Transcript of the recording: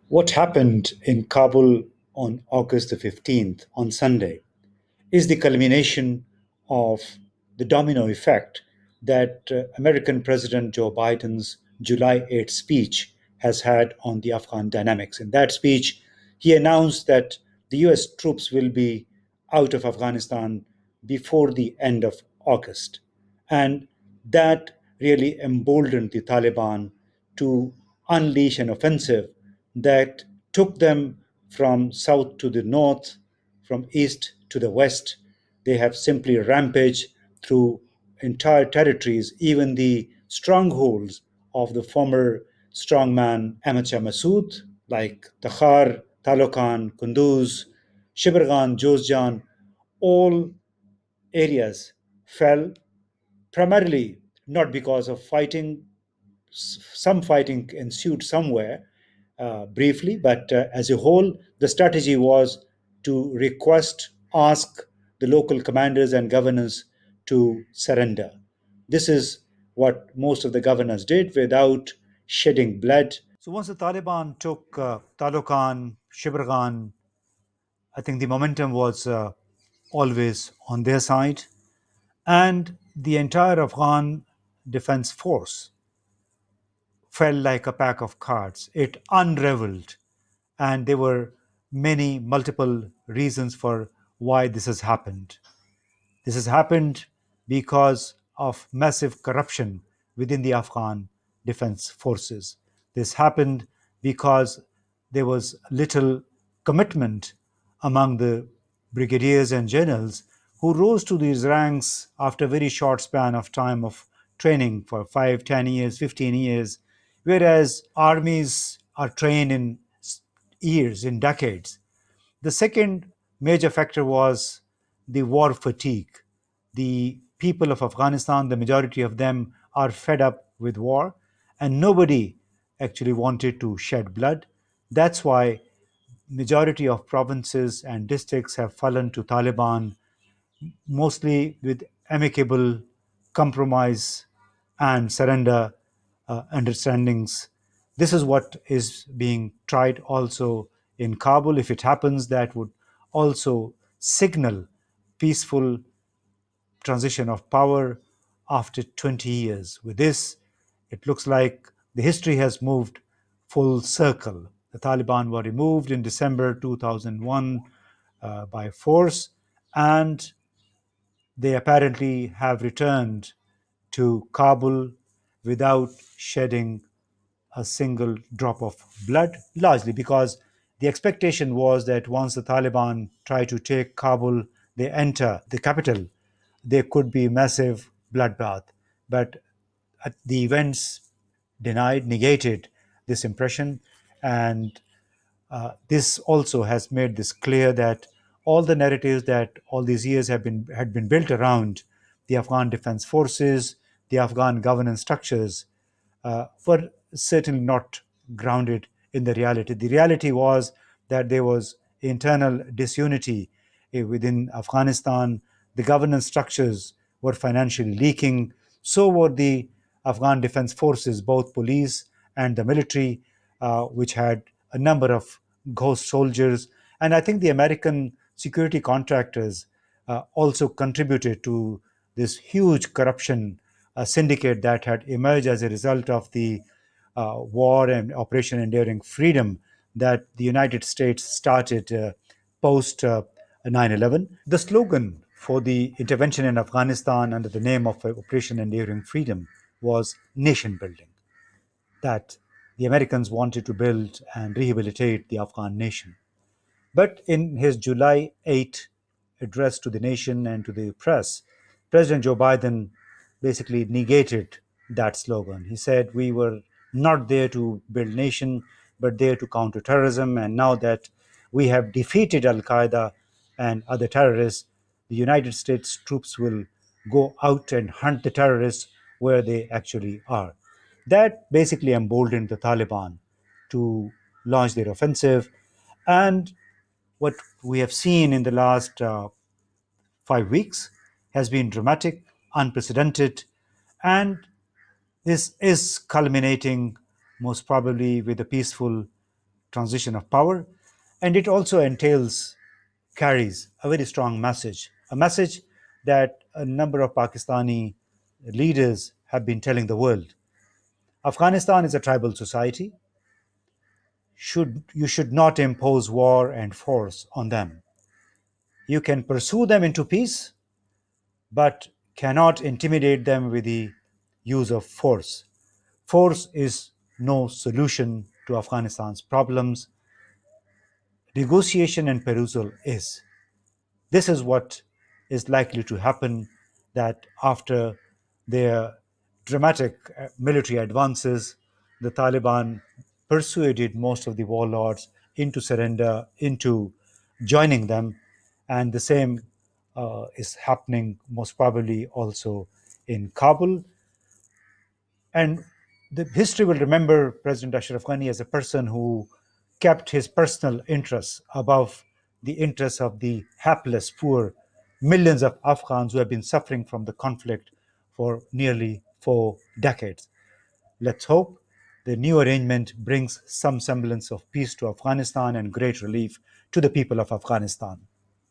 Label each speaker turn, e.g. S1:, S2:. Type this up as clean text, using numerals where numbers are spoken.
S1: What happened in Kabul on August the 15th, on Sunday, is the culmination of the domino effect that American President Joe Biden's July 8th speech has had on the Afghan dynamics. In that speech, he announced that the US troops will be out of Afghanistan before the end of August. And that really emboldened the Taliban to unleash an offensive that took them from south to the north, from east to the west. They have simply rampaged through entire territories, even the strongholds of the former strongman Amacha Masood, like Takhar, Talokan, Kunduz, Shibergan, Jozjan, all areas fell primarily not because of fighting. Some fighting ensued somewhere briefly, but as a whole, the strategy was to ask the local commanders and governors to surrender. This is what most of the governors did without shedding blood. So once the Taliban took Talokan, Shibergan, I think the momentum was always on their side, and the entire Afghan defense force fell like a pack of cards. It unraveled, and there were many multiple reasons for why this has happened. This has happened because of massive corruption within the Afghan defense forces. This happened because there was little commitment among the brigadiers and generals who rose to these ranks after a very short span of time of training for 5, 10 years, 15 years, whereas armies are trained in years, in decades. The second major factor was the war fatigue. The people of Afghanistan, the majority of them, are fed up with war, and nobody actually wanted to shed blood. That's why majority of provinces and districts have fallen to Taliban, mostly with amicable compromise and surrender understandings. This is what is being tried also in Kabul. If it happens, that would also signal peaceful transition of power after 20 years. With this, it looks like the history has moved full circle. The Taliban were removed in December 2001 by force, and they apparently have returned to Kabul without shedding a single drop of blood, largely because the expectation was that once the Taliban try to take Kabul, they enter the capital, there could be massive bloodbath. But the events denied, negated this impression, and this also has made this clear that all the narratives that all these years had been built around the Afghan defense forces, the Afghan governance structures, were certainly not grounded in the reality. The reality was that there was internal disunity within Afghanistan. The governance structures were financially leaking. So were the Afghan defense forces, both police and the military, which had a number of ghost soldiers. And I think the American security contractors also contributed to this huge corruption syndicate that had emerged as a result of the war and Operation Enduring Freedom that the United States started post 9/11. The slogan for the intervention in Afghanistan under the name of Operation Enduring Freedom was nation building, that the Americans wanted to build and rehabilitate the Afghan nation. But in his July 8 address to the nation and to the press, President Joe Biden basically negated that slogan. He said, "We were not there to build nation, but there to counter terrorism. And now that we have defeated Al Qaeda and other terrorists, the United States troops will go out and hunt the terrorists where they actually are." That basically emboldened the Taliban to launch their offensive. And what we have seen in the last 5 weeks has been dramatic, unprecedented, and this is culminating most probably with a peaceful transition of power, and it also carries a very strong message, a message that a number of Pakistani leaders have been telling the world. Afghanistan is a tribal society. You should not impose war and force on them. You can pursue them into peace, but cannot intimidate them with the use of force. Force is no solution to Afghanistan's problems. Negotiation and perusal is. This is what is likely to happen, that after their dramatic military advances, the Taliban persuaded most of the warlords into surrender, into joining them, and the same is happening most probably also in Kabul. And the history will remember President Ashraf Ghani as a person who kept his personal interests above the interests of the hapless, poor millions of Afghans who have been suffering from the conflict for nearly 4 decades. Let's hope the new arrangement brings some semblance of peace to Afghanistan and great relief to the people of Afghanistan.